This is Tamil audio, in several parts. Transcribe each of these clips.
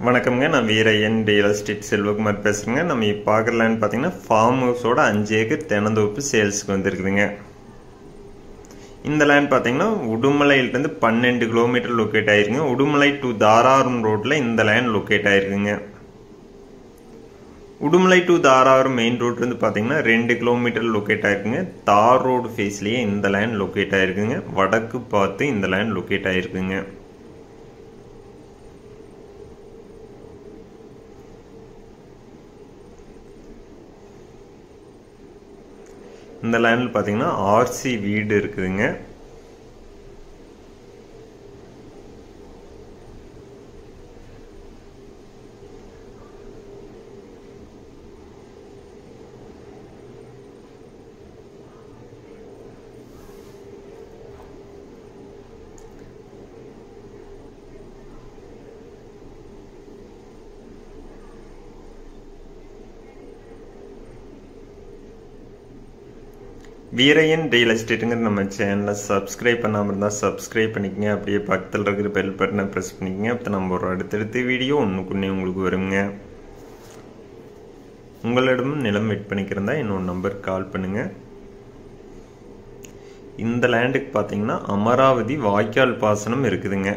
வணக்கம்ங்க. நான் வீரையன் ரியல் எஸ்டேட் செல்வகுமார் பேசுகிறேங்க. நம்ம இப்போ பார்க்குற லேண்ட் பார்த்தீங்கன்னா ஃபார்ம் ஹவுஸோட 5 ஏக்கர் தென்னந்தோப்பு சேல்ஸுக்கு வந்துருக்குதுங்க. இந்த லேண்ட் பார்த்தீங்கன்னா உடுமலையிலிருந்து 12 கிலோமீட்டர் லொக்கேட் ஆகிருக்குங்க. உடுமலை டு தாராபுரம் ரோட்டில் இந்த லேண்ட் லொக்கேட் ஆகிருக்குங்க. உடுமலை டு தாராபுரம் மெயின் ரோட்லேருந்து பார்த்தீங்கன்னா 2 கிலோமீட்டர் லொக்கேட் ஆகிருக்குங்க. தார் ரோடு ஃபேஸ்லேயே இந்த லேண்ட் லொக்கேட் ஆகிருக்குங்க. வடக்கு பார்த்து இந்த லேண்ட் லொக்கேட் ஆகிருக்குங்க. இந்த லேண்டில் பார்த்தீங்கன்னா ஆர்சி வீடு இருக்குதுங்க. வீரையன் ரியல் எஸ்டேட்டுங்கிற நம்ம சேனலை சப்ஸ்கிரைப் பண்ணாமல் இருந்தால் சப்ஸ்கிரைப் பண்ணிக்கங்க. அப்படியே பக்கத்தில் இருக்கிற பெல் பட்டனை ப்ரெஸ் பண்ணிக்கங்க. அப்போ நம்ம ஒரு அடுத்தடுத்த வீடியோ ஒன்றுக்குன்னே உங்களுக்கு வருங்க. உங்களிடமும் நிலம் விற்பனைக்கிறதா இன்னொரு நம்பர் கால் பண்ணுங்க. இந்த லேண்டுக்கு பார்த்தீங்கன்னா அமராவதி வாய்க்கால் பாசனம் இருக்குதுங்க.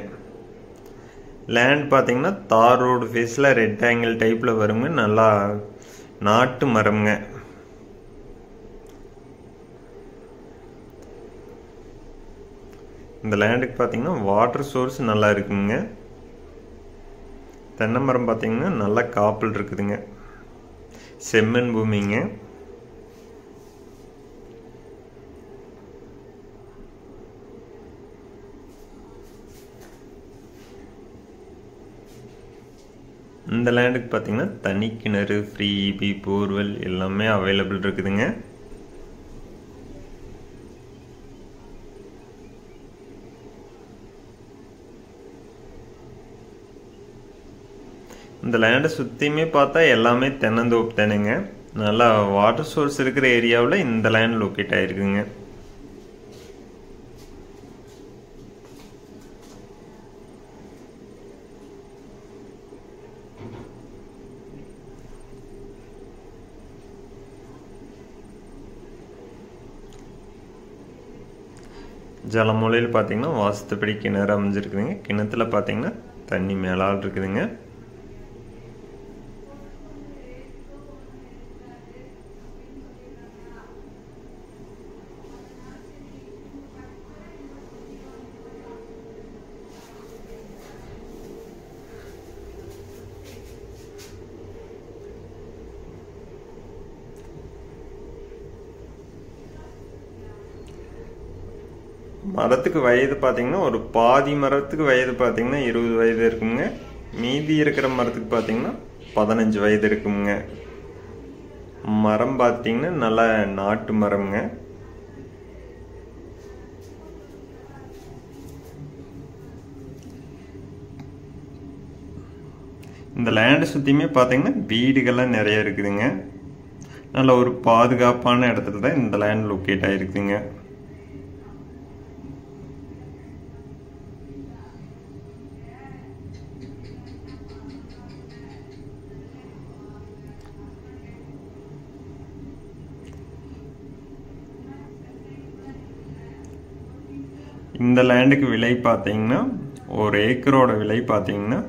லேண்ட் பார்த்தீங்கன்னா தார் ரோடு ஃபேஸில் ரெட் ஆங்கிள் டைப்பில் வருங்க. நல்லா நாட்டு மரம்ங்க. இந்த லேண்டுக்கு பார்த்தீங்கன்னா வாட்டர் சோர்ஸ் நல்லா இருக்குங்க. தென்னை மரம் பார்த்தீங்கன்னா நல்லா காப்பில் இருக்குதுங்க. செம்மண் பூமிங்க. இந்த லேண்டுக்கு பார்த்தீங்கன்னா தனி கிணறு, ஃப்ரீ இபி, போர்வெல் எல்லாமே அவைலபிள் இருக்குதுங்க. இந்த லேண்டை சுற்றியுமே பார்த்தா எல்லாமே தென்னந்தோப்பு தானுங்க. நல்லா வாட்டர் சோர்ஸ் இருக்கிற ஏரியாவில் இந்த லேண்ட் லொக்கேட் ஆகிருக்குங்க. ஜலமூலையில் பார்த்தீங்கன்னா வாஸ்துப்படி கிணறு அமைஞ்சிருக்குதுங்க. கிணத்துல பார்த்தீங்கன்னா தண்ணி மேலால் இருக்குதுங்க. மரத்துக்கு வயது பார்த்தீங்கன்னா ஒரு பாதி மரத்துக்கு வயது பார்த்தீங்கன்னா 20 வயது இருக்குங்க. மீதி இருக்கிற மரத்துக்கு பார்த்தீங்கன்னா 15 வயது இருக்குங்க. மரம் பார்த்தீங்கன்னா நல்ல நாட்டு மரம்ங்க. இந்த லேண்டை சுற்றியுமே பார்த்தீங்கன்னா வீடுகள்லாம் நிறைய இருக்குதுங்க. நல்ல ஒரு பாதுகாப்பான இடத்துல தான் இந்த லேண்ட் லொக்கேட் ஆகிருக்குங்க. இந்த லேண்டுக்கு விலை பார்த்தீங்கன்னா ஒரு ஏக்கரோட விலை பார்த்தீங்கன்னா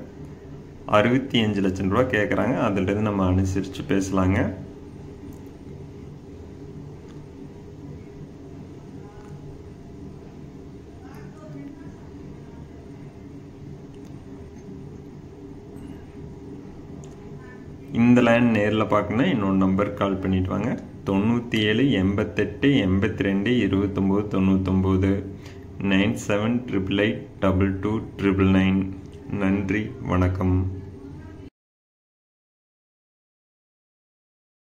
65 லட்சம் ரூபா கேட்குறாங்க. அதிலிருந்து நம்ம அனுசரித்து பேசலாங்க. இந்த லேண்ட் நேரில் பார்க்கணுன்னா இன்னொரு நம்பர் கால் பண்ணிட்டு வாங்க. 97 88 82 29 99 9788222999. நன்றி, வணக்கம்.